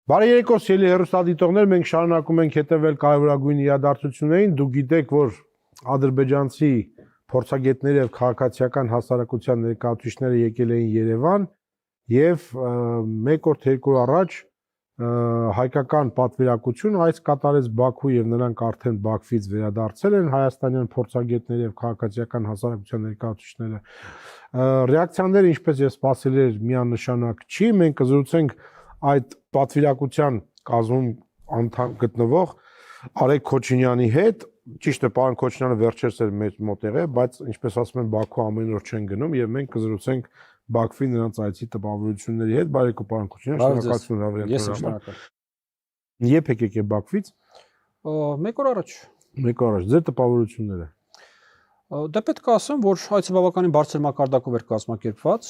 Բարի երեկո, սիրելի հեռուստադիտողներ, մենք շարունակում ենք հետևել կարևորագույն իրադարձություններին։ Դուք գիտեք, որ ադրբեջանցի փորձագետների եւ քաղաքացիական հասարակության ներկայացուցիչները եկել էին Երևան եւ 1 օր թե 2 օր առաջ հայկական պատվիրակություն այս կատարեց Բաքու եւ նրանք արդեն Բաքվից վերադարձել են հայաստանյան փորձագետների եւ քաղաքացիական հասարակության ներկայացուցիչները։ Ռեակցիաները, ինչպես ես սպասել էր, միանշանակ չի։ Մենք կզրուցենք այդ պատվիրակության կազմում անդամ գտնվող Արեգ Քոչինյանի հետ, ճիշտ է, պարոն Քոչինյանը վերջերս էր մեր մոտ եղել, բայց ինչպես ասում են, Բաքու ամեն օր չեն գնում եւ մենք կզրուցենք Բաքվի նրանց այցի տպավորությունների հետ։ Բարեկո, պարոն Քոչինյան, շնորհակալություն հավերժ։ Ես շնորհակալ։ Երբ եկեք Բաքվից։ 1 օր առաջ։ 1 օր առաջ։ Ձեր տպավորությունները։ Դա պետք է ասեմ, որ այցը բավականին բարձր մակարդակով էր կազմակերպված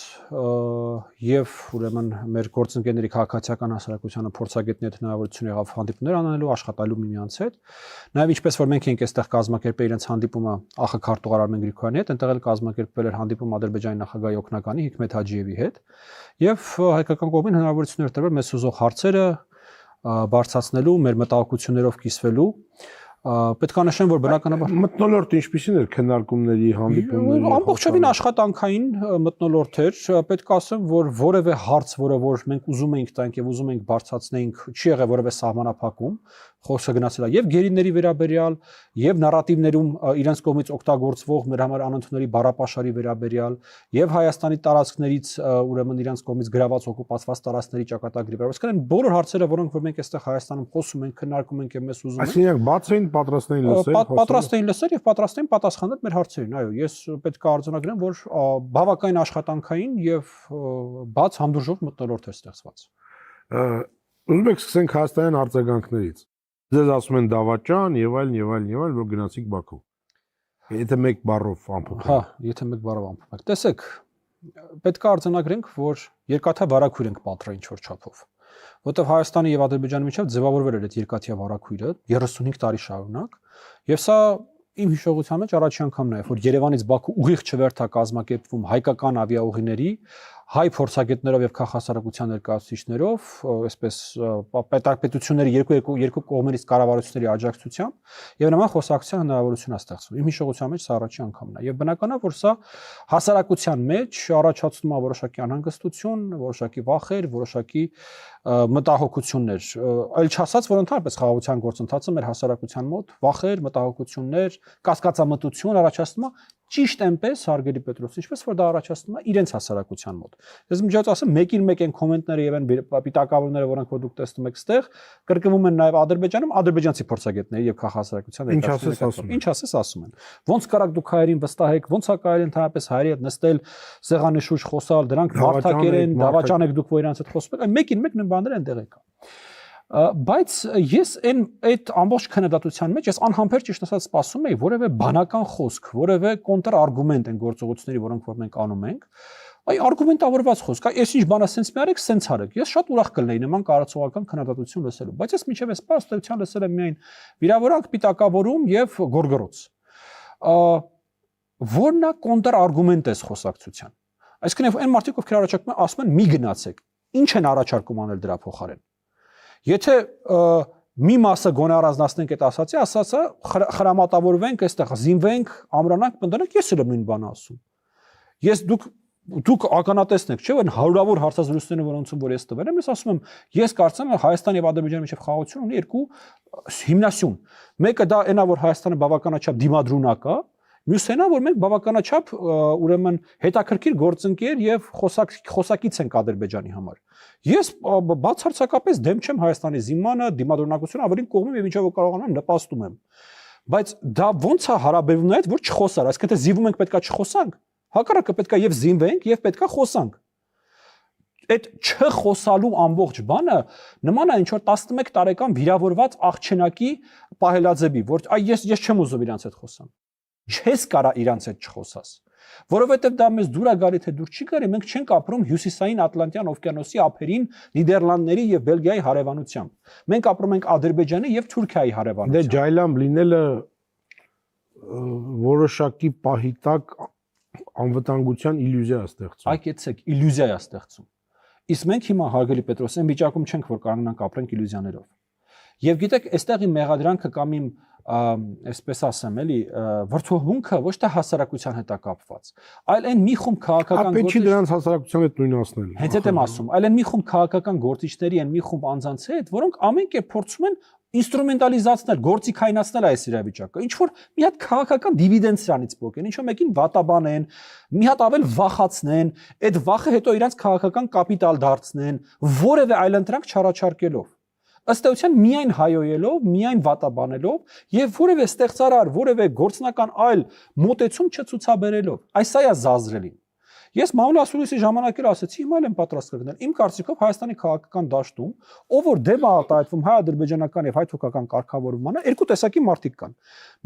եւ ուրեմն մեր գործընկերների քաղաքացիական հասարակությանը փորձագետների հնարավորություն եղավ հանդիպումներ անելու, աշխատալու միմյանց հետ։ Նաեւ ինչպես որ մենք ենք այստեղ կազմակերպել իրենց հանդիպումը ԱԽ քարտուղար Արմեն Գրիգորյանի հետ, այնտեղ էլ կազմակերպվել էր հանդիպում Ադրբեջանի նախագահի օգնականի Հիկմետ Հաջիևի հետ եւ հայկական կողմին հնարավորություն էր տրվել մեզ ուզող հարցերը բարձրացնելու, մեր մտահոգություններով կիսվելու։ Պետք է նշեմ, որ բնականաբար մթնոլորտը ինչպիսին էր քննարկումների, հանդիպումների։ Ամբողջովին աշխատանքային մթնոլորտ էր, պետք է ասեմ, որ որևէ հարց, որը որ մենք ուզում էինք տանք եւ ուզում էինք բարձրացնենք, չի եղել որևէ սահմանափակում, խոսքը գնացել է եւ գերիների վերաբերյալ, եւ նարատիվներում իրենց կողմից օգտագործվող մեր համար անընդունելի բառապաշարի վերաբերյալ, եւ Հայաստանի տարածքներից ուրեմն իրենց կողմից գրաված օկուպացված տարածքների ճակատագրի վերաբերյալ։ Այսինքն բոլոր հարցերը, որոնք որ մենք այստեղ Հայաստանում խոսում ենք, քննարկում ենք եւ մեզ ուզում ենք։ Այսինքն բաց էին պատրաստ էին լսել, պատրաստ էին լսել եւ պատրաստ էին պատասխանել մեր հարցերին։ Այո, ես պետք է արձանագրեմ, որ բավականին աշխատանքային եւ բաց հանդուրժող մթնոլորտ է ստեղծված։ Ուզում եք սկսենք հայաստանյան արձագանքներից։ Ձեզ ասում են դավաճան եւ այլն, որ գնացիք Բաքու։ Եթե մեկ բառով ամփոփենք։ Հա, եթե մեկ բառով ամփոփենք։ Տեսեք, պետք է արձանագրենք, որ երկաթա վարակույր ենք պատրել ինչ-որ չափով։ Որտեվ Հայաստանի եւ Ադրբեջանի միջև ձևավորվել էր այդ երկաթյա վարակույրը 35 տարի շարունակ, եւ սա իմ հիշողության մեջ առաջի անգամն է, որ Երևանից Բաքու ուղիղ չվերթ է կազմակերպվում հայկական ավիաուղիների հայ փորձագետներով եւ քաղաքասարակության ներկայացուցիչներով, այսպես պետությունների երկու կողմերից կառավարությունների աջակցությամբ եւ նման խոսակցության հնարավորություն է ստեղծվում։ Իմ հիշողության մեջ սա առաջի անգամն է եւ բնական է, որ սա հասարակության մեջ առաջացնում է որոշակի անհանգստություն, որոշակի վախեր, որոշակի մտահոգություններ, այլ չասած, որ ընդհանրապես խաղաղության գործընթացը մեր հասարակության մոտ վախեր, մտահոգություններ, կասկածամտություն առաջացնում է ճիշտ այնպես, հարգելի Պետրոս, ինչպես որ դա առաջացնում է իրենց հասարակության մոտ։ Ես միջոց ասեմ, մեկին մեկ են կոմենտները եւ այն պիտակավորները, որոնք որ դուք տեսնում եք այստեղ, կրկնվում են նաեւ Ադրբեջանում, ադրբեջանցի փորձագետների եւ քաղաքասարակության ներկայացուցիչների։ Ինչ ասես ասում են։ Ոնց կարաք դուք հայերին վստահեք, ոնց է կարելի ընդհանրապես հայերի հետ նստել, սեղանի շուրջ խոսալ, դրանք մարդակեր են, դավաճան եք դուք, որ իրանց հետ խոսում եք, այն մեկին մեկ նույն բաները այնտեղ եկա։ Բայց ես այդ ամբողջ քննադատության մեջ ես անհամբեր ճիշտ ասած սպասում էի որևէ բանական խոսք, որևէ կոնտրարգումենտ են գործողությունների, որոնք որ մենք անում ենք, այ արգումենտավորված խոսք, այս ինչ բան է սենց մի արեք, սենց արեք։ Ես շատ ուրախ կլինեի նման կարծողական քննադատություն լսելու, բայց ես մինչև այս պաստության լսել եմ միայն վիրավորանք, պիտակավորում եւ գորգռոց։ Որն է կոնտրարգումենտ էս խոսակցության։ Այսինքն այն մարդիկ, ովքեր առաջարկում են, ասում են՝ մի գնացեք։ Ինչ են առաջարկում անել դրա փոխարեն։ Եթե մի մասը գոնե առանձնացնենք այդ ասացը, խրամատավորվենք, այստեղ զինվենք, ամրանանք, պնդանանք, ես էլ եմ նույն բանը ասում։ Ես դուք ականատեսն եք, չէ՞, այն հարյուրավոր հարցազրույցները, որոնցում որ ես տվել եմ, ես ասում եմ, ես կարծում եմ Հայաստան եւ Ադրբեջանի միջև խաղաղություն ունի երկու հիմնասյուն։ Մեկը դա այնա, որ Հայաստանը բավականաչափ դիմադրունակ է, մյուսն այնա, որ մենք բավականաչափ ուրեմն հետաքրքիր գործընկեր եւ խոսակից ենք Ադրբեջանի համար։ Ես բացարձակապես դեմ չեմ Հայաստանի զինմանը, դիմադրունակությունը ավելին կողմում եւ ինչով կարողանամ եմ նպաստում եմ։ Բայց դա ոնց է հարաբերվում այդ, որ չխոսար, այսինքն թե զինվում ենք պետքա չխոսանք, հակառակը պետքա եւ զինվենք եւ պետքա խոսանք։ Այդ չխոսալու ամբողջ բանը նման է ինչ որ 11 տարեկան վիրավորված աղջնակի պահելաձևի, որ ես չեմ ուզում իրանց հետ խոսամ։ Չես կարա իրանց հետ չխոսաս, որովհետև դա մեզ դուր է գալի թե դուր չի գալի, մենք չենք ապրում հյուսիսային Ատլանտյան օվկիանոսի ափերին Նիդերլանդների եւ Բելգիայի հարևանությամբ։ Մենք ապրում ենք Ադրբեջանի եւ Թուրքիայի հարևանությամբ։ Դե ջայլամ լինելը որոշակի պահի տակ անվտանգության իլյուզիա է ստեղծում։ Այկեցեք, իլյուզիա է ստեղծում։ Իսկ մենք հիմա հարգելի Պետրոս, այն վիճակում չենք, որ կանգնանք ապրենք իլյուզիաներով։ Եվ գիտեք, այստեղ իմ մեղադրանքը կամ իմ այսպես ասեմ, էլի, վրթովմունքը ոչ թե հասարակության հետ է կապված, այլ այն մի խումբ քաղաքական գործիչների չի դրանց հասարակության հետ նույնացնել։ Հենց այդ եմ ասում, այլ այն մի խումբ քաղաքական գործիչների, այն մի խումբ անձանց հետ, որոնք ամեն կերպ փորձում են ինստրումենտալիզացնել, գործիքայնացնել այս իրավիճակը։ Ինչ որ մի հատ քաղաքական դիվիդենդ սրանից փոկեն, ինչ որ մեկին վատաբանեն, մի հատ ավել վախացնեն, այդ վախը հետո իրանց քաղաքական կապիտալ դարձնեն, որևէ այլընտրանք չառաջարկելով։ Ըստ էության միայն հայոյելով, միայն վատաբանելով եւ որևէ ստեղծարար, որևէ գործնական այլ մոտեցում չցուցաբերելով։ Այս է զազրելին։ Ես Մամուլ Ասուրիսի ժամանակ էլ ասացի, հիմա էլ եմ պատրաստ կգնել։ Իմ կարծիքով Հայաստանի քաղաքական դաշտում, ով որ դեմ է արտահայտվում հայ-ադրբեջանական եւ հայ-թուրքական կարգավորմանը, երկու տեսակի մարդիկ կան։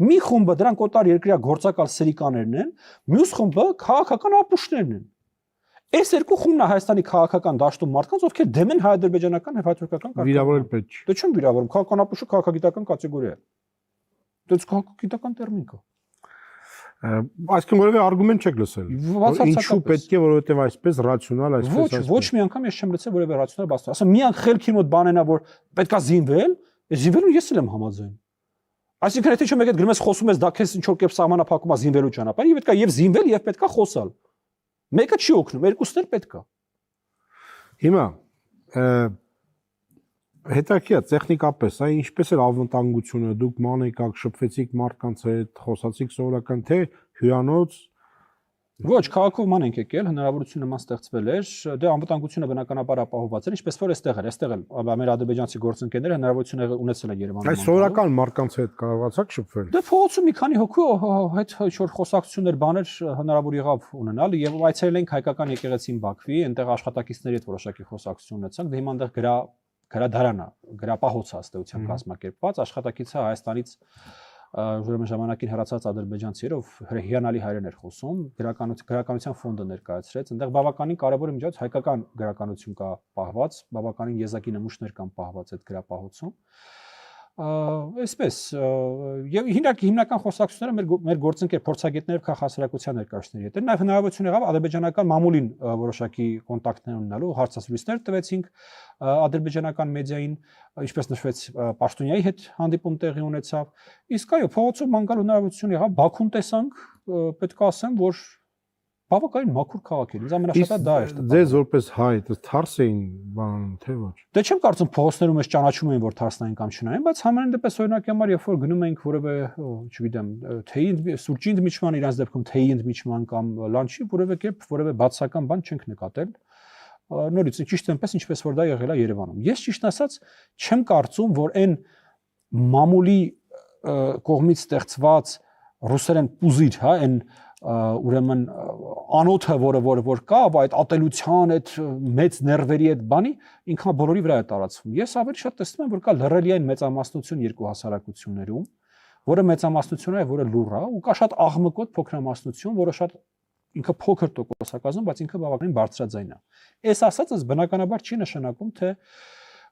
Մի խումբը դրանք օտար երկրյա գործակալ սրիկաներն են, մյուս խումբը քաղաքական ապուշներն են։ Այս երկու խումբն է Հայաստանի քաղաքական դաշտում մարդկանց, ովքեր դեմ են հայ-ադրբեջանական եւ հայ-թուրքական կարգավորմանը։ Վիրավորել պետք չէ։ Դե չեմ վիրավորում, քաղաքական ապուշը քաղաքագիտական կատեգորիա է։ Դա քաղաքագիտական տերմին է։ Այսինքն որևէ արգումենտ չեք լսել։ Ինչու պետք է, որովհետև այսպես ռացիոնալ, այսպես ոչ մի անգամ ես չեմ լսել որևէ ռացիոնալ բաց։ Ասեմ, մի անգամ խելքի մոտ բանենա, որ պետքա զինվել, զինվելուն ես էլ եմ համաձայն։ Այսինքն եթե չեմ եկել գրում ես խոսում ես դա քեզ ինչ որ կերպ սահմանափակում է զինվելու ճանապարհը, եւ պետքա եւ զինվել եւ պետքա խոսալ։ Մեկը չի օգնում, երկուսն էլ պետքա։ Հիմա հետաքրքիր է տեխնիկապես, այ ինչպես էր ավտանգությունը, դուք ման եկաք, շփվեցիք մարդկանց հետ, խոսացիք սովորական թե հյուրանոց։ Ոչ, քաղաքով ման ենք եկել, հնարավորություն նման ստեղծվել էր, դե անվտանգությունը բնականաբար ապահովված էր, ինչպես որ այստեղ էլ մեր ադրբեջանցի գործընկերները հնարավորություն ունեցել են Երևանում։ Այս սովորական մարդկանց հետ կարողացաք շփվել։ Դե փողոցում մի քանի հոգու հետ ինչ-որ խոսակցություններ, բաներ հնարավոր եղավ ունենալ եւ այցելել ենք հայկական եկեղեցին Բաքվի, այնտեղ աշխատակիցների հետ որոշակի խոսակցություն ունեցանք, դե հիմա այնտեղ գրադարանա, գրապահոց հաստատության կազմակերպված աշխատակիցը Հայաստանից ուրեմն ժամանակին հեռացած ադրբեջանցիներ, ով հիանալի հայերեն էր խոսում, գրականության ֆոնդը ներկայացրեց, այնտեղ բավականին կարևոր է միջոց հայկական գրականություն կա պահված, բավականին եզակի նմուշներ կան պահված այդ գրապահոցում։ Այսպես եւ հիմնական խոսակցությունները մեր գործընկեր փորձագետներ եւ քաղաքասարակության ներկայացուցիչների հետ։ Նաեւ հնարավորություն եղավ ադրբեջանական մամուլին որոշակի կոնտակտներ ունենալու, հարցազրույցներ տվեցինք ադրբեջանական մեդիային, ինչպես նշվեց, Պաշտոնյայի հետ հանդիպում տեղի ունեցավ։ Իսկ այո, փողոցում ման գալ հնարավորություն եղավ, Բաքուն տեսանք, պետք է ասեմ, որ բավականին մաքուր քաղաք էր։ Ինձ ամենաշատը դա էր։ Ձեզ որպես հայ, թարս էին բանում, թե ոչ։ Դե չեմ կարծում փողոցներում ես ճանաչում էին, որ թարսնային կամ չնային, բայց համենայն դեպս օրինակ համար երբ որ գնում ենք որևէ, չգիտեմ, թեյի սուրճի ընդմիջման, իրանց դեպքում թեյի ընդմիջման կամ լանչի որևէ կերպ որևէ բացասական բան չենք նկատել։ Նորից ճիշտ այնպես ինչպես որ դա եղել է Երևանում։ Ես ճիշտ ասած չեմ կարծում, որ այն մամուլի կողմից ստեղծված ռուսերեն պուզիր, հա, այն ուրեմն անոթը, որ կա, այդ ատելության, այդ մեծ ներվերի այդ բանի ինքնա բոլորի վրա է տարածվում։ Ես ավելի շատ տեսնում եմ, որ կա լռելի այն մեծամասնություն երկու հասարակություններում, որը մեծամասնություն է, որը լուռ է, ու կա շատ աղմկոտ փոքրամասնություն, որը շատ ինքը փոքր տոկոս է կազմում, բայց ինքը բավականին բարձրաձայն է։ Այս ասածս բնականաբար չի նշանակում, թե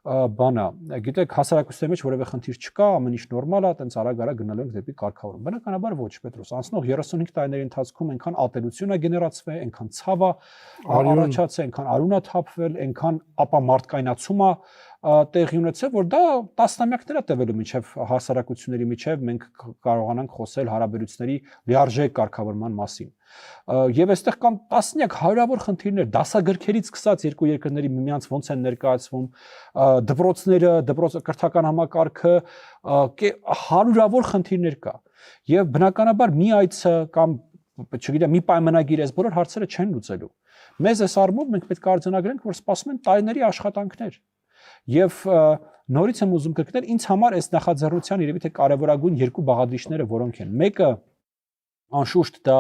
բանա, գիտեք, հասարակության մեջ որևէ խնդիր չկա, ամեն ինչ նորմալ է, տենց արագ-արագ գնալու ենք դեպի կարգավորում։ Բնականաբար ոչ, Պետրոս, անցնող 35 տարիների ընթացքում այնքան ատելություն է գեներացվել, այնքան ցավ է առաջացել, այնքան արուն է թափվել, այնքան ապա մարդկայնացում է տեղի ունեցել, որ դա տասնամյակներ է տևելու մինչև հասարակությունների միջև մենք կարողանանք խոսել հարաբերությունների լիարժեք կարգավորման մասին։ Եվ այստեղ կան տասնյակ հարյուրավոր խնդիրներ, դասագրքերից սկսած երկու երկրների միմյանց ոնց են ներկայացվում, դպրոցները, կրթական համակարգը, հարյուրավոր խնդիրներ կա։ Եվ բնականաբար մի այցը կամ չգիտեմ, մի պայմանագիր այս բոլոր հարցերը չեն լուծելու։ Մեզ այս առումով մենք պետք է արձանագրենք, որ սպասում են տարիների աշխատանքներ։ Եվ նորից եմ ուզում կրկնել, ինձ համար այս նախաձեռնության երևի թե կարևորագույն երկու բաղադրիչները որոնք են։ Մեկը անշուշտ դա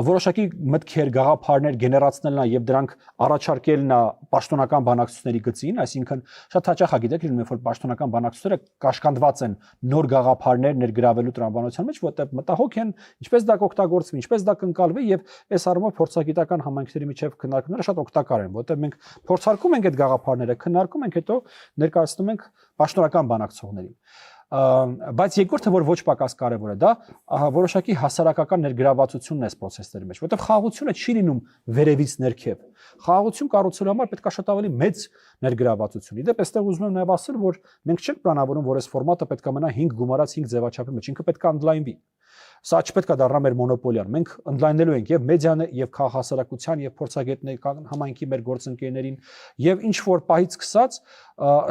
որոշակի մտքեր, գաղափարներ գեներացնելն է եւ դրանք առաջարկելն է պաշտոնական բանակցությունների գծին, այսինքն շատ հաճախ է գիտեք, երբ որ պաշտոնական բանակցությունները կաշկանդված են նոր գաղափարներ ներգրավելու տրամաբանության մեջ, որտեղ մտահոգ են ինչպես դա կօգտագործվի, ինչպես դա կընկալվի եւ այս առումով փորձագիտական համայնքների միջև քննարկումները շատ օգտակար են, որտեղ մենք փորձարկում ենք այդ գաղափարները, քննարկում ենք, հետո ներկայացնում ենք պաշտոնական բանակցողներին։ բայց երկրորդը որ ոչ պակաս կարևոր է, դա որոշակի հասարակական ներգրավվածությունն է այս process-ների մեջ, որտեղ խաղաղությունը չի լինում վերևից ներքև։ Խաղաղություն կառուցելու համար պետք է շատ ավելի մեծ ներգրավվածություն։ Իդեպ այստեղ ուզում եմ նաև ասել, որ մենք չենք պլանավորում, որ այս ֆորմատը պետք է մնա 5 գումարած 5 ձևաչափի մեջ, ինքը պետք է ընդլայնվի։ Սա չպետք է դառնա մեր մոնոպոլիան։ Մենք ընդլայնելու ենք եւ մեդիան եւ քաղաքասարակության եւ փորձագետների համայնքի մեր գործընկերներին եւ ինչ որ պահից սկսած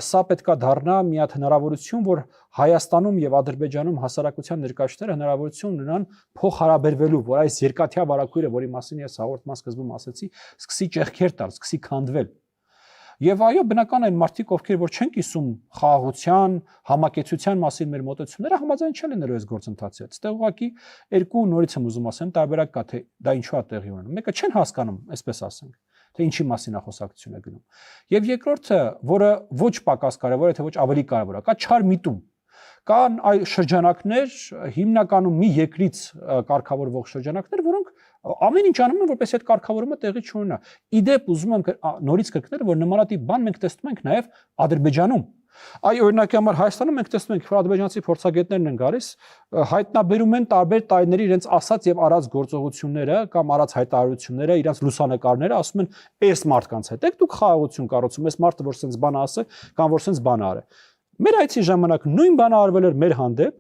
սա պետք է դառնա մի հատ հնարավորություն, որ Հայաստանում եւ Ադրբեջանում հասարակության ներկայացուցիչները հնարավորություն ունենան փոխհարաբերվելու, որ այս երկաթյա վարակույրը, որի մասին ես հաղորդման սկզբում ասացի, սկսի ճեղքեր տալ, սկսի քանդվել։ Եվ այո, բնական այն մարդիկ, ովքեր որ չեն կիսում խաղաղության, համակեցության մասին մեր մոտեցումները, համաձայն չեն լինելու այս գործընթացի հետ։ Այստեղ ուղղակի երկու նորից եմ ուզում ասեմ, տարբերակ կա, թե դա ինչու է տեղի ունենում։ Մեկը չեն հասկանում, այսպես ասենք, թե ինչի մասին է խոսակցությունը գնում։ Եվ երկրորդը, որը ոչ պակաս կարևոր է, թե ոչ ավելի կարևոր է, կա չար միտում։ Կան այ շրջանակներ, հիմնականում մի երկրից կարգավորվող շրջանակներ, որոնք ամեն ինչ անում են, որպես այդ կարգավորումը տեղի չունենա։ Իդեպ ուզում եմ նորից կրկնել, որ նմանատիպ բան մենք տեսնում ենք նաև Ադրբեջանում։ Այ օրինակի համար Հայաստանում մենք տեսնում ենք, որ ադրբեջանցի փորձագետներն են գալիս, հայտնաբերում են տարբեր տարիների իրենց ասած եւ արած գործողությունները կամ արած հայտարարությունները, իրենց լուսանկարները, ասում են, «Էս մարդկանց հետ եք դուք խաղաղություն կառուցում, էս մարդը որ sense բան ասը, կամ որ sense բան արը»։ Մեր այցի ժամանակ նույն բանը արվել էր մեր հանդեպ,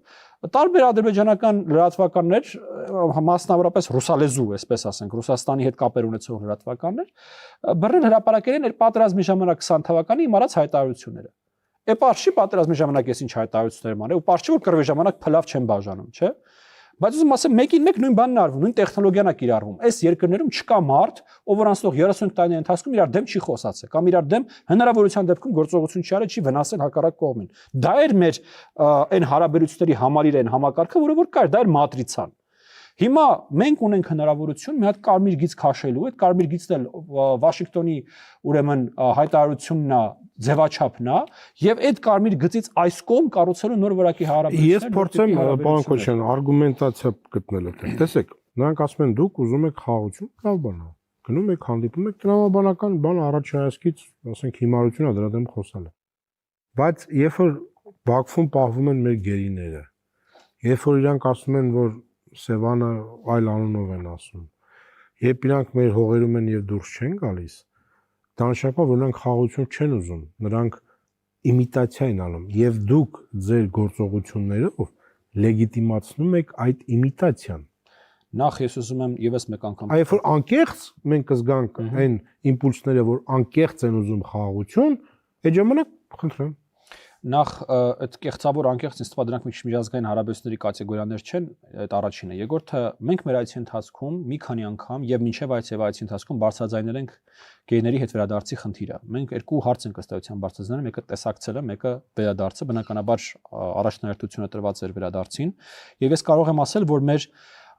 տարբեր ադրբեջանական լրատվականներ, մասնավորապես ռուսալեզու, այսպես ասենք, Ռուսաստանի հետ կապեր ունեցող լրատվականներ, բռնել հրապարակել են պատերազմի ժամանակ 20 թվականի իմ արած հայտարարությունները։ Էպարշի պատերազմի ժամանակ ես ինչ հայտարարություններ եմ արել, ու պարշի որ կռվի ժամանակ փլավ չեմ բաժանում, չէ՞։ Բայց ուզում ասեմ, մեկին մեկ նույն բանն է արվում, նույն տեխնոլոգիան է կիրառվում։ Այս երկրներում չկա մարդ, ով որ անցնող 35 տարիների ընթացքում իրար դեմ չի խոսացել, կամ իրար դեմ հնարավորության դեպքում գործողություն չի արել, չի վնասել հակառակ կողմին։ Դա էր մեր այն հարաբերությունների համալիրը, այն համակարգը, որը որ կար, դա էր մատրիցան։ Հիմա մենք ունենք հնարավորություն մի հատ կարմիր գիծ քաշելու, այդ կարմիր գիծն էլ Վաշինգտոնի ուրեմն հայտարարությունն է, ձևաչափն է, եւ այդ կարմիր գծից այս կողմ կառուցելու նոր որակի հարաբերություններ։ Ես փորձեմ, պարոն Քոչյան, արգումենտացիա գտնել այդտեղ։ Տեսեք, նրանք ասում են դուք ուզում եք խաղաղություն, լավ բան է։ Գնում եք հանդիպում եք տրամաբանական բան առաջ հայացքից, ասենք հիմարությունա դրա դեմ խոսալ է։ Բայց երբ որ Բաքվում պահվում են մեր գերիները, երբ որ իրանք ասում են, որ Սևանը այլ անունով են ասում, երբ իրանք մեր հողերում են եւ դուրս չեն գալիս, դա նշանակում է, որ նրանք խաղաղություն չեն ուզում, նրանք իմիտացիա են անում եւ դուք ձեր գործողություններով լեգիտիմացնում եք այդ իմիտացիան։ Նախ ես ուզում եմ եւս մեկ անգամ։ Այո, որ անկեղծ մենք կզգանք այն իմպուլսները, որ անկեղծ են ուզում խաղաղություն, այդ ժամանակ խնդրեմ։ Նախ այդ կեղծավոր անկեղծ ինձ թվում է դրանք միջազգային հարաբերությունների կատեգորիաներ չեն, այդ առաջինը։ Երկրորդը մենք մեր այցի ընթացքում մի քանի անգամ եւ մինչեւ այցի ընթացքում բարձրաձայնել ենք գեյների հետ վերադարձի խնդիրը։ Մենք երկու հարց ենք ըստ էության բարձրաձայնել, մեկը տեսակցելը, մեկը վերադարձը, բնականաբար առաջնահերթությունը տրված էր վերադարձին։ Եվ ես կարող եմ ասել, որ մեր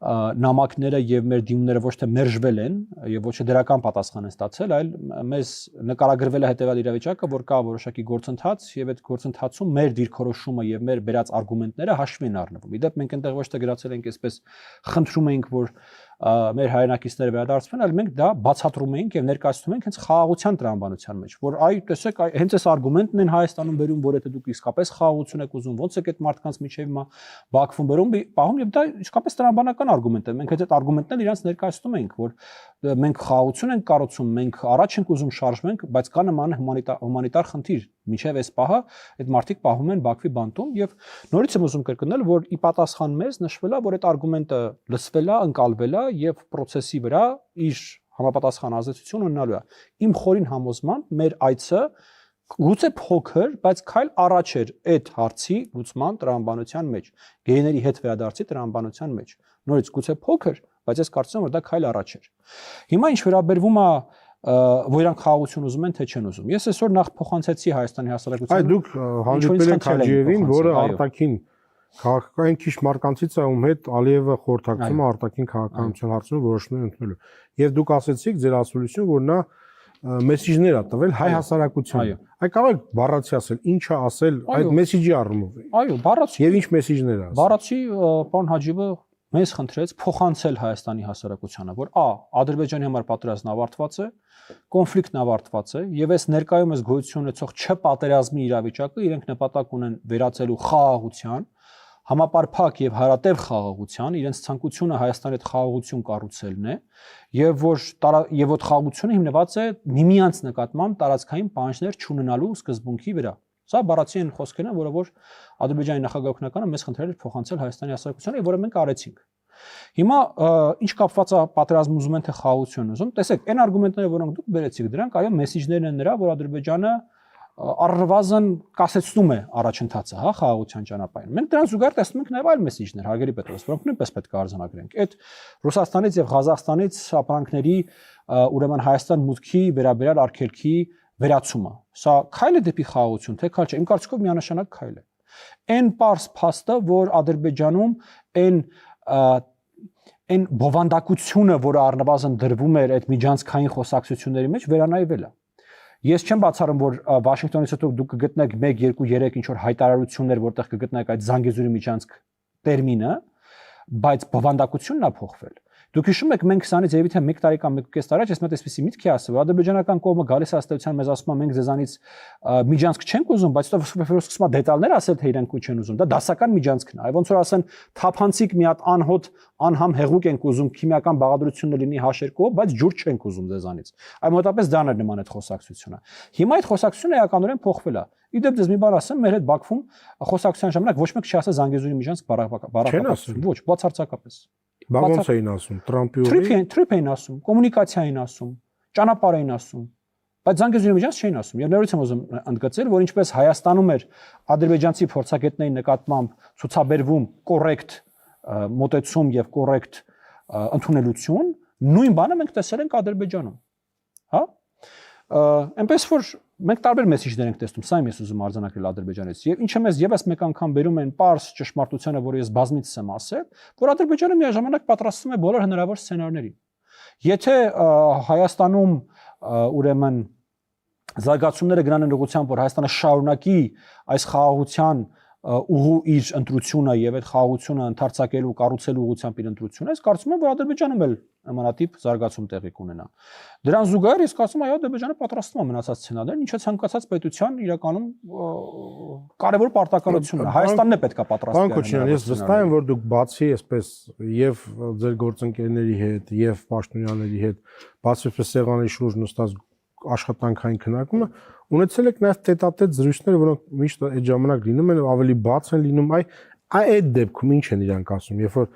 նամակները եւ մեր դիմումները ոչ թե մերժվել են եւ ոչ թե դրական պատասխան են ստացել, այլ մեզ նկարագրվել է հետեւյալ իրավիճակը, որ կա որոշակի գործընթաց եւ այդ գործընթացում մեր դիրքորոշումը եւ մեր բերած արգումենտները հաշվի են առնվում։ Իդեպ մենք այնտեղ ոչ թե գրացել ենք այսպես խնդրում ենք, որ մեր հայրենակիցները վերադարձվեն, այլ մենք դա բացատրում ենք եւ ներկայացնում ենք հենց խաղաղության տրամաբանության մեջ, որ այ տեսեք, հենց այս արգումենտն են Հայաստանում բերում, որ եթե դուք իսկապես խաղաղություն եք ուզում, ո՞նց եք այդ մարդկանց միջև հիմա Բաքվում բերում, պահում եւ դա իսկապես տրամաբանական արգումենտ է։ Մենք այդ արգումենտն իրancs ներկայացնում ենք, որ մենք խաղաղություն ենք կառուցում, մենք առաջ ենք ուզում շարժվենք, բայց կա նման հումանիտար խնդիր։ Միջև այս պահը այդ մարդիկ պահվում են Բաքվի բանտում եւ նորից եմ ուզում կրկնել, որ ի պատասխան մեզ նշվել է, որ այդ արգումենտը լսվել է, ընկալվել է եւ process-ի վրա իր համապատասխան ազդեցություն ունենալու է։ Իմ խորին համոզմամբ մեր այցը գուցե փոքր, բայց քայլ առաջ էր այդ հարցի լուծման տրամաբանության մեջ, գեյների հետ վերադարձի տրամաբանության մեջ։ Նորից գուցե փոքր, բայց ես կարծում եմ, որ դա քայլ առաջ էր։ Հիմա ինչ վերաբերվում է որ իրանք խաղաղություն ուզում են, թե չեն ուզում։ Ես այսօր նախ փոխանցեցի Հայաստանի հասարակությանը։ Այ դուք հանդիպել եք Հաջիևին, որը արտաքին քաղաքական քիչ մարկանցից է, ում հետ Ալիևը խորհրդակցում է արտաքին քաղաքականության հարցում որոշումներ ընդունելու։ Եվ դուք ասացիք ձեր ասուլիսում, որ նա մեսիջներ է տվել հայ հասարակությանը։ Այ կարող եք բառացի ասել, ինչ է ասել այդ մեսիջի առումով։ Այո, բառացի։ Եվ ինչ մեսիջներ է ասել։ Բառացի պարոն Հաջիևը մեզ խնդրեց փոխանցել Հայաստանի հասարակությանը, որ Ադրբեջանի համար պատերազմն ավարտված է, կոնֆլիկտն ավարտված է, եւ այս ներկայումս գոյություն ունեցող չպատերազմի իրավիճակը իրենք նպատակ ունեն վերածելու խաղաղության, համապարփակ եւ հարատև խաղաղության, իրենց ցանկությունը Հայաստանի հետ խաղաղություն կառուցելն է, եւ որ խաղաղությունը հիմնված է միմյանց նկատմամբ տարածքային պահանջներ չունենալու սկզբունքի վրա։ Սա բառացի են խոսքերն են, որը որ Ադրբեջանի նախագահ օգնականը մեզ խնդրել էր փոխանցել Հայաստանի հասարակությանը, որը մենք արեցինք։ Հիմա ինչ կապված է պատերազմ ուզում են թե խաղաղություն ուզում, տեսեք, այն արգումենտները, որոնք դուք բերեցիք, դրանք այո մեսիջներն են նրա, որ Ադրբեջանը առնվազն կասեցնում է առաջընթացը, հա, խաղաղության ճանապարհին։ Մենք դրան զուգահեռ տեսնում ենք նաև այլ մեսիջներ, հարգելի Պետրոս, որոնք նույնպես պետք է արձանագրենք։ Այդ Ռուսաստանից եւ Ղազախստանից ապրանքների ուրեմն Հայաստան մուտքի վերաբերյալ արգելքի վերացումը։ Սա քայլ է դեպի խաղաղություն, թե քայլ չէ։ Իմ կարծիքով միանշանակ քայլ է։ Այն պարզ փաստը, որ Ադրբեջանում այն բովանդակությունը, որը առնվազն դրվում էր այդ միջանցքային խոսակցությունների մեջ, վերանայվել է։ Ես չեմ բացառում, որ Վաշինգտոնից հետո դուք կգտնեք 1, 2, 3 ինչ որ հայտարարություններ, որտեղ կգտնեք այդ Զանգեզուրի միջանցք տերմինը, բայց բովանդակությունն է փոխվել։ Դուք հիշում եք, մենք 20-ից երևի թե 1 տարի կամ 1.5 տարի, ես մոտ այսպեսի միտք է ասել, որ ադրբեջանական կողմը գալիս աստեղության մեզ ասում է մենք ձեզանից միջանցք չենք ուզում, բայց հետո սկսում է դետալներ ասել, թե իրենք ու չեն ուզում։ Դա դասական միջանցքն է։ Այ ոնց որ ասեն, թափանցիկ մի հատ անհոտ անհամ հեղուկ ենք ուզում, քիմիական բաղադրությունը լինի H2-ով, բայց ջուր չենք ուզում ձեզանից։ Այ մոտապես դրան էր նման այդ խոսակցությունը։ Հիմա այդ խոսակցությունը էականորեն փոխվել է։ Իդեպ ձեզ մի բան ասեմ, մեր հետ Բաքվում խոսակցության ժամանակ ոչ մեկ չի ասել Զանգեզուրի միջանցք բառապակապություն։ Ոչ, բացարձակապես։ Բաղոնց էին ասում, Տրամպի Թրիփ էին ասում, կոմունիկացիա էին ասում, ճանապարհ էին ասում, բայց Զանգեզուրի միջանցք չէին ասում։ Եվ ներողություն ուզում ընդգծել, որ ինչպես Հայաստանում էր ադրբեջանցի փորձագետների նկատմամբ ցուցաբերվում կոռեկտ մոտեցում եւ կոռեկտ ընդունելություն, նույն բանը մենք տեսել ենք Ադրբեջանում։ Հա? Այնպես որ մենք տարբեր մեսիջներ ենք տեսնում, սա եմ ես ուզում արձանագրել Ադրբեջանից։ Եվ ինչը մեզ եւս մեկ անգամ բերում են պարզ ճշմարտությանը, որը ես բազմիցս եմ ասել, որ Ադրբեջանը միաժամանակ պատրաստվում է բոլոր հնարավոր սցենարներին։ Եթե Հայաստանում ուրեմն զարգացումները գնան ուղղությամբ, որ Հայաստանը շարունակի այս խաղաղության ուղու իր ընտրությունը եւ այդ խաղաղությունը ընդարձակելու, կառուցելու ուղղությամբ իր ընտրությունը, ես կարծում եմ, որ Ադրբեջանում էլ նմանատիպ զարգացում տեղի կունենա։ Դրան զուգահեռ ես կարծում եմ, այո, Ադրբեջանը պատրաստվում է մնացած սցենարներին, ինչը ցանկացած պետության իրականում կարևոր պարտականությունն է։ Հայաստանն է պետքա պատրաստվի։ Պարոն Քոչարյան, ես վստահ եմ, որ դուք բացի այսպես եւ ձեր գործընկերների հետ, եւ պաշտոնյաների հետ, բացի այսպես սեղանի շուրջ նստած աշխատանքային քննարկումը, ունեցել եք նաեւ տետատետ զրույցներ, որոնք միշտ այդ ժամանակ լինում են, ավելի բաց են լինում, այդ դեպքում ինչ են իրանք ասում, երբ որ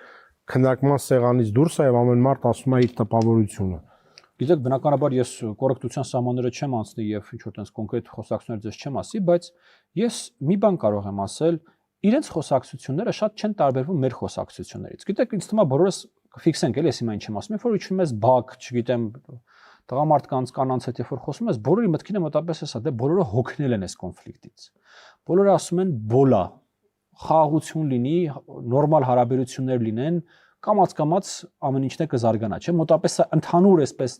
քննարկման սեղանից դուրս է եւ ամեն մարդ ասում է իր տպավորությունը։ Գիտեք, բնականաբար ես կոռեկտության սահմանները չեմ անցնի եւ ինչ որ տես կոնկրետ խոսակցություններ ձեզ չեմ ասի, բայց ես մի բան կարող եմ ասել, իրենց խոսակցությունները շատ չեն տարբերվում մեր խոսակցություններից։ Գիտեք, ինձ թվում է բոլորս կֆիքսենք, էլի ես հիմա ինչ եմ ասում, երբ որ իջնում ես բակ, չգիտեմ, տղամարդկանց կանանց հետ երբ որ խոսում ես, բոլորի մտքին է մոտապես էսա, դե բոլորը հոգնել են այս կոնֆլիկտից։ Բոլորը ասում են բոլա, խաղաղություն լինի, նորմալ հարաբերություններ լինեն, կամաց ամեն ինչն է կզարգանա, չէ՞, մոտապես ընդհանուր այսպես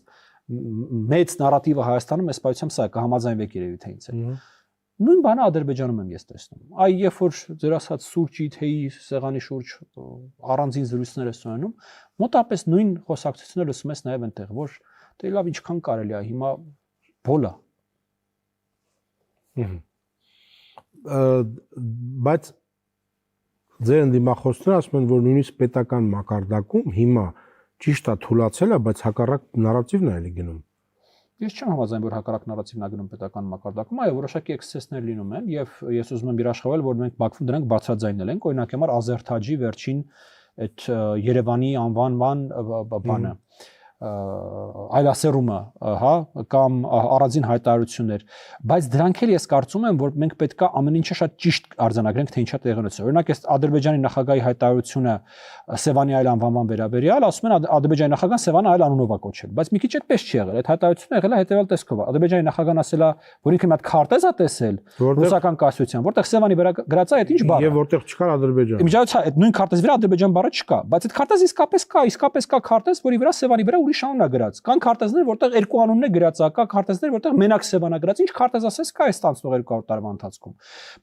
մեծ նարատիվը Հայաստանում այս պայությամբ սա կհամաձայնվեք երևի թե ինձ հետ։ Նույն բանը Ադրբեջանում եմ ես տեսնում։ Այ երբ որ ձեր ասած սուրճի, թեյի, սեղանի շուրջ առանձին զրույցներ ես ունենում, մոտապես նույն խոսակցությունները լսում ես նաև այնտեղ, որ դե լավ ինչքան կարելի է հիմա բոլա։ Բայց ձեր ընդդիմախոսները ասում են, որ նույնիսկ պետական մակարդակում հիմա ճիշտ է թույլացել է, բայց հակառակ նարատիվն է էլի գնում։ Ես չեմ համաձայն, որ հակառակ նարատիվն է գնում պետական մակարդակում, այո, որոշակի էքսցեսներ լինում են եւ ես ուզում եմ երաշխավել, որ մենք Բաքվում դրանք բարձրաձայնել ենք, օրինակ համար Ազերթաջի վերջին այդ Երևանի անվանման բանը այլասերումը, հա, կամ առանձին հայտարարություններ, բայց դրանք էլ ես կարծում եմ, որ մենք պետքա ամեն ինչը շատ ճիշտ արձանագրենք, թե ինչա տեղի ունեցել։ Օրինակ, այս Ադրբեջանի նախագահի հայտարարությունը Սևանի այլ անվանման վերաբերյալ, ասում են Ադրբեջանի նախագահան Սևանը այլ անունով է կոչել, բայց մի քիչ այդպես չի եղել։ Այդ հայտարարությունը եղել է հետևյալ տեսքով։ Ադրբեջանի նախագահան ասել է, որ ինքը մի հատ քարտեզ է տեսել ռուսական կայսրության, որտեղ Սևանի վրա գրած է այդ ինչ բառ։ Եվ որտեղ չկար Ադրբեջան։ Իմիջիայից այդ նույն քարտեզի վրա Ադրբեջան բառը չկա, բայց այդ քարտեզը իսկապես կա քարտեզ, որի վրա Սևանի վրա ուրիշ անուն է գրած։ Կան քարտեզներ, որտեղ երկու անունն է գրած, կա քարտեզներ, որտեղ մենակ Սևան է գրած։ Ինչ քարտեզ ասես կա այս տանցնող 200 տարվա ընթացքում։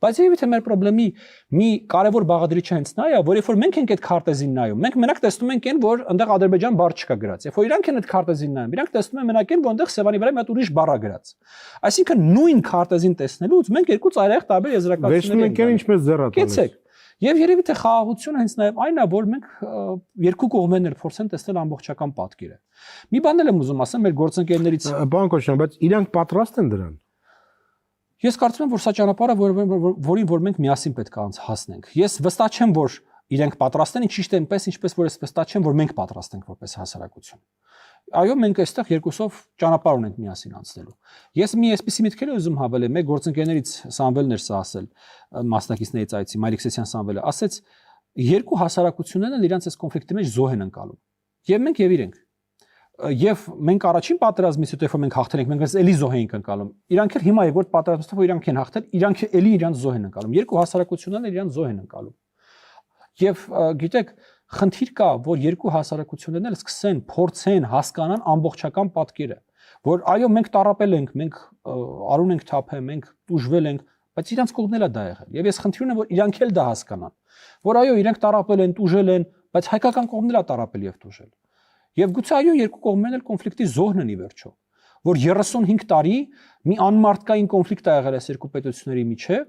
Բայց երևի թե մեր խնդրի մի կարևոր բաղադրիչը հենց նա է, որ երբ որ մենք ենք այդ քարտեզին նայում, մենք մենակ տեսնում ենք այն, որ այնտեղ Ադրբեջան բառ չկա գրած։ Երբ որ իրանք են այդ քարտեզին նայում, իրանք տեսնում են մենակ այն, որ այնտեղ Սևանի վրա մի հատ ուրիշ բառ է գրած։ Այսինքն նույն քարտեզին տեսնելուց մենք երկու ծայրահեղ տարբեր եզրակացություններ ենք։ Վերջնում ենք ինչպես ձեռատանես։ Եվ երևի թե խաղաղությունը հենց նաև այն է, որ մենք երկու կողմերն էլ փորձեն տեսնել ամբողջական պատկերը։ Մի բան էլ եմ ուզում ասեմ մեր գործընկերներից։ Պարոն Կոչյան, բայց իրանք պատրաստ են դրան։ Ես կարծում եմ, որ սա ճանապարհը, որին որ մենք միասին պետք է հասնենք։ Ես վստահ չեմ, որ իրենք պատրաստ են, ճիշտ է այնպես, ինչպես որ ես վստահ չեմ, որ մենք պատրաստ ենք որպես հասարակություն։ Այո, մենք այստեղ երկուսով ճանապարհ ունենք միասին անցնելու։ Ես մի այսպիսի միտքեր եմ ուզում հավելել, մեկ գործընկերներից Սամվելն էր սա ասել, մասնակիցներից այցի Մայրիքսեսյան Սամվելը, ասեց, երկու հասարակություններն իրանց այս կոնֆլիկտի մեջ զոհ են ընկալում։ Եվ մենք եւ իրենք։ Եվ մենք առաջին պատերազմից հետո մենք հաղթել ենք, մենք էլի զոհ ենք ընկալում։ Իրանք էլ հիմա երկրորդ պատերազմից հետո իրանք են հաղթել, իրանք էլի իրանց զոհ են ընկալում։ Երկու հասարակություններն իրանց զոհ են ընկալում։ Եվ գիտեք, խնդիր կա, որ երկու հասարակություններն էլ սկսեն փորձեն հասկանան ամբողջական պատկերը, որ այո, մենք տառապել ենք, մենք արուն ենք թափել, մենք տուժվել ենք, բայց իրանք կողմն էլ է դա եղել։ Եվ ես խնդրում եմ, որ իրանք էլ դա հասկանան, որ այո, իրանք տառապել են, տուժել են, բայց հայկական կողմն էլ է տառապել եւ տուժել։ Եվ գուցե այո, երկու կողմերն էլ կոնֆլիկտի զոհն են ի վերջո, որ 35 տարի մի անմարդկային կոնֆլիկտ ա եղել այս երկու պետությունների միջև,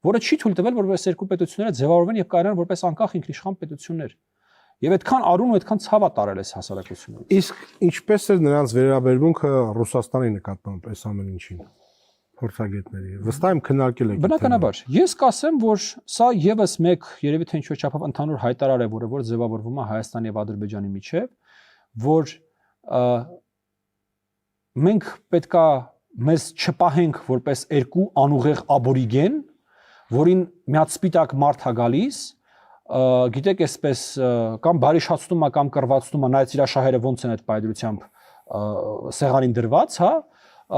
որը չի թույլ տվել, որ այս երկու պետությունները ձևավորվեն եւ կայանան որպես անկախ ինքնիշխան պետություններ։ Եվ այդքան արուն ու այդքան ցավա տարել այս հասարակությունները։ Իսկ ինչպես է նրանց վերաբերմունքը Ռուսաստանի նկատմամբ այս ամեն ինչին փորձագետների։ Վստահ եմ քննարկել եք։ Բնականաբար, ես կասեմ, որ սա եւս մեկ երևի թե ինչ-որ չափով ընդհանուր հայտարար է, որը որ ձևավորվում է Հայաստանի եւ Ադրբեջանի միջև, որ մենք պետքա մեզ չպահենք որպես երկու անուղեղ աբորիգեն, որին միացպիտակ մարդ է գալիս, գիտեք, այսպես կամ բարիշացնում է կամ կռվածնում է, նայած իր շահերը ոնց են այդ պայծրությամբ սեղանին դրված, հա,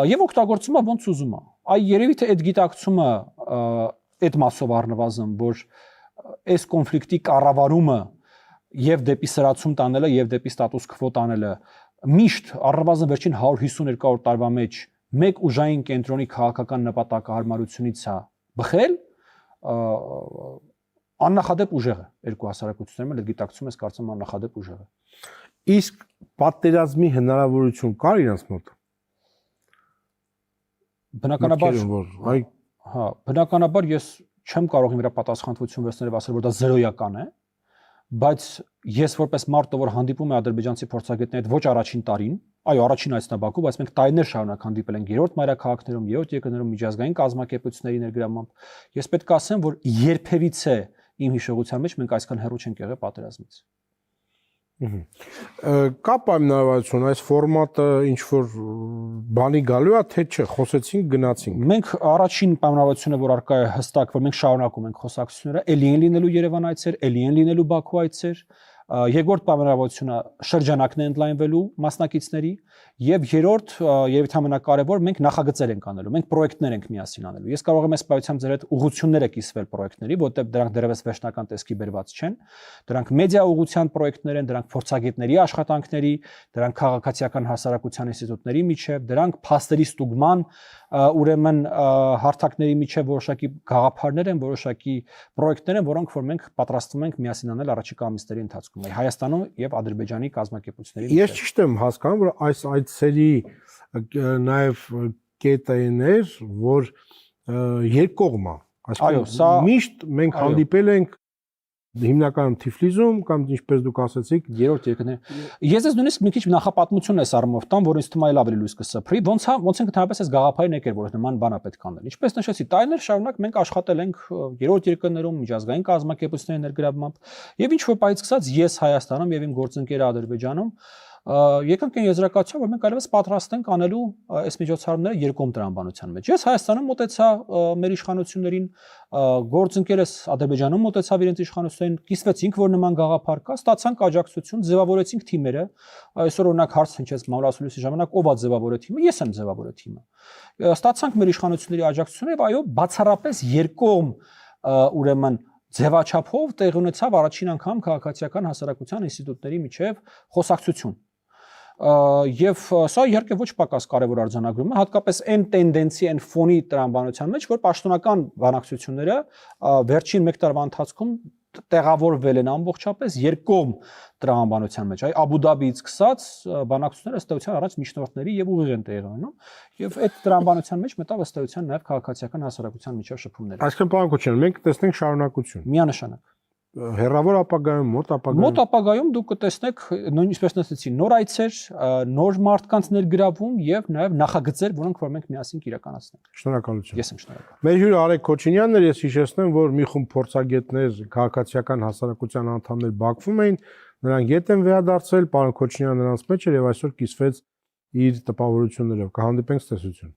եւ օգտագործում է ոնց ուզում է։ Այ երևի թե այդ գիտակցումը այդ մասով առնվազն, որ այս կոնֆլիկտի կառավարումը եւ դեպի սրացում տանելը եւ դեպի ստատուս քվո տանելը միշտ առնվազն վերջին 150-200 տարվա մեջ մեկ ուժային կենտրոնի քաղաքական նպատակահարմարությունից է բխել, աննախադեպ ուժեղ է երկու հասարակություններում էլ գիտակցում ես կարծում աննախադեպ ուժեղ է։ Իսկ պատերազմի հնարավորություն կար իրանց մոտ։ Բնականաբար, հա, բնականաբար ես չեմ կարող իմ վրա պատասխանատվություն վերցնել ասել, որ դա զերոյական է, բայց ես որպես մարդ, որ հանդիպում է ադրբեջանցի փորձագետների հետ ոչ առաջին տարին, այո, առաջին այցնաբակու, բայց մենք տարիներ շարունակ հանդիպել ենք երրորդ մայրաքաղաքներում, երրորդ երկրներում միջազգային կազմակերպությունների ներգրավմամբ, ես պետք է ասեմ, որ երբևիցե իմ հիշողության մեջ մենք այսքան հեռու չենք եղել պատերազմից։ Կա պայմանավորություն այս ֆորմատը ինչ որ բանի գալու է թե չէ, խոսեցինք, գնացինք։ Մենք առաջին պայմանավորությունը, որ արկա է հստակ, որ մենք շարունակում ենք խոսակցությունները, էլի են լինելու Երևան այցեր, էլի են լինելու Բաքու այցեր, երկրորդ պայմանավորությունը շրջանակն է ընդլայնվելու մասնակիցների եւ երրորդ եւ ամենակարևոր մենք նախագծեր ենք անելու, մենք պրոյեկտներ ենք միասին անելու։ Ես կարող եմ այս պայությամբ ձեր հետ ուղղությունները կիսվել պրոյեկտների, որտեղ դրանք դեռևս վերջնական տեսքի բերված չեն։ Դրանք մեդիա ուղղության պրոյեկտներ են, դրանք փորձագետների աշխատանքների, դրանք քաղաքացիական հասարակության ինստիտուտների միջև, դրանք փաստերի ստուգման ուրեմն հարթակների միջև որոշակի գաղափարներ են, որոշակի պրոյեկտներ են, որոնք որ մենք պատրաստվում ենք միասին անել առաջիկա ամիսների ընթացքում Հայաստանում եւ Ադրբեջանի կազմակերպությունների միջև։ Ես ճիշտ եմ հասկանում, որ այս այցերի նաեւ կետեր, որ երկկողմ է, այսինքն միշտ մենք հանդիպել ենք հիմնականում Թիֆլիսում կամ ինչպես դուք ասացիք երրորդ երկրներ։ Ես ես նույնիսկ մի քիչ նախապատմություն ես առումով տամ, որ ինձ թվում է ավելի լույս կսփռի, ոնց են ընդհանրապես այս գաղափարին եկել, որ նման բան է պետք անել։ Ինչպես նշեցի, տարիներ շարունակ մենք աշխատել ենք երրորդ երկրներում, միջազգային կազմակերպությունների ներգրավմամբ, եւ ինչ որ պայից սկսած ես Հայաստանում եւ իմ գործընկերը Ադրբեջանում եկանք այն եզրակացության, որ մենք այլևս պատրաստ ենք անելու այս միջոցառումները երկկողմ տրամաբանության մեջ։ Ես Հայաստանում մոտեցա մեր իշխանություններին, գործընկերս Ադրբեջանում մոտեցավ իրենց իշխանություններին, կիսվեցինք, որ նման գաղափար կա, ստացանք աջակցություն, ձևավորեցինք թիմերը։ Այսօր օրինակ հարց հնչեց մամուլասուլիսի ժամանակ ով է ձևավորել թիմը, ես եմ ձևավորել թիմը։ Ստացանք մեր իշխանությունների աջակցությունը եւ այո, բացառապես երկկողմ ուրեմն ձևաչափով տեղի ունեցավ առաջին անգամ քաղաքացիական հասարակության ինստիտուտների միջև խոսակցություն։ Եվ սա իհարկե ոչ պակաս կարևոր արձանագրում է, հատկապես այն տենդենսի, այն ֆոնի տրամաբանության մեջ, որ պաշտոնական բանակցությունները վերջին 1 տարվա ընթացքում տեղավորվել են ամբողջապես երկկողմ տրամաբանության մեջ, այ Աբու Դաբիից սկսած բանակցությունները ըստ էության առաջ միջնորդների եւ ուղիղ են տեղի ունենում, եւ այդ տրամաբանության մեջ մտավ ըստ էության նաեւ քաղաքացիական հասարակության միջև շփումները։ Այսինքն պարոն Քոչարյան, մենք կտեսնենք շարունակություն։ Միանշանակ։ Հերավոր ապագայում, մոտ ապագայում։ Մոտ ապագայում դուք կտեսնեք նույնիսկ նստեցի նոր այցեր, նոր մարդկանց ներգրավում եւ նաեւ նախագծեր, որոնք որ մենք միասին կիրականացնենք։ Շնորհակալություն։ Ես եմ շնորհակալ։ Մեր հյուրը Արեգ Քոչինյանն էր, ես հիշեցնեմ, որ մի խումբ փորձագետներ, քաղաքացիական հասարակության անդամներ Բաքվում էին, նրանք ետ են վերադարձել, պարոն Քոչինյանը նրանց մեջ էր եւ այսօր կիսվեց իր տպավորություններով։ Կհանդիպենք ցտեսություն։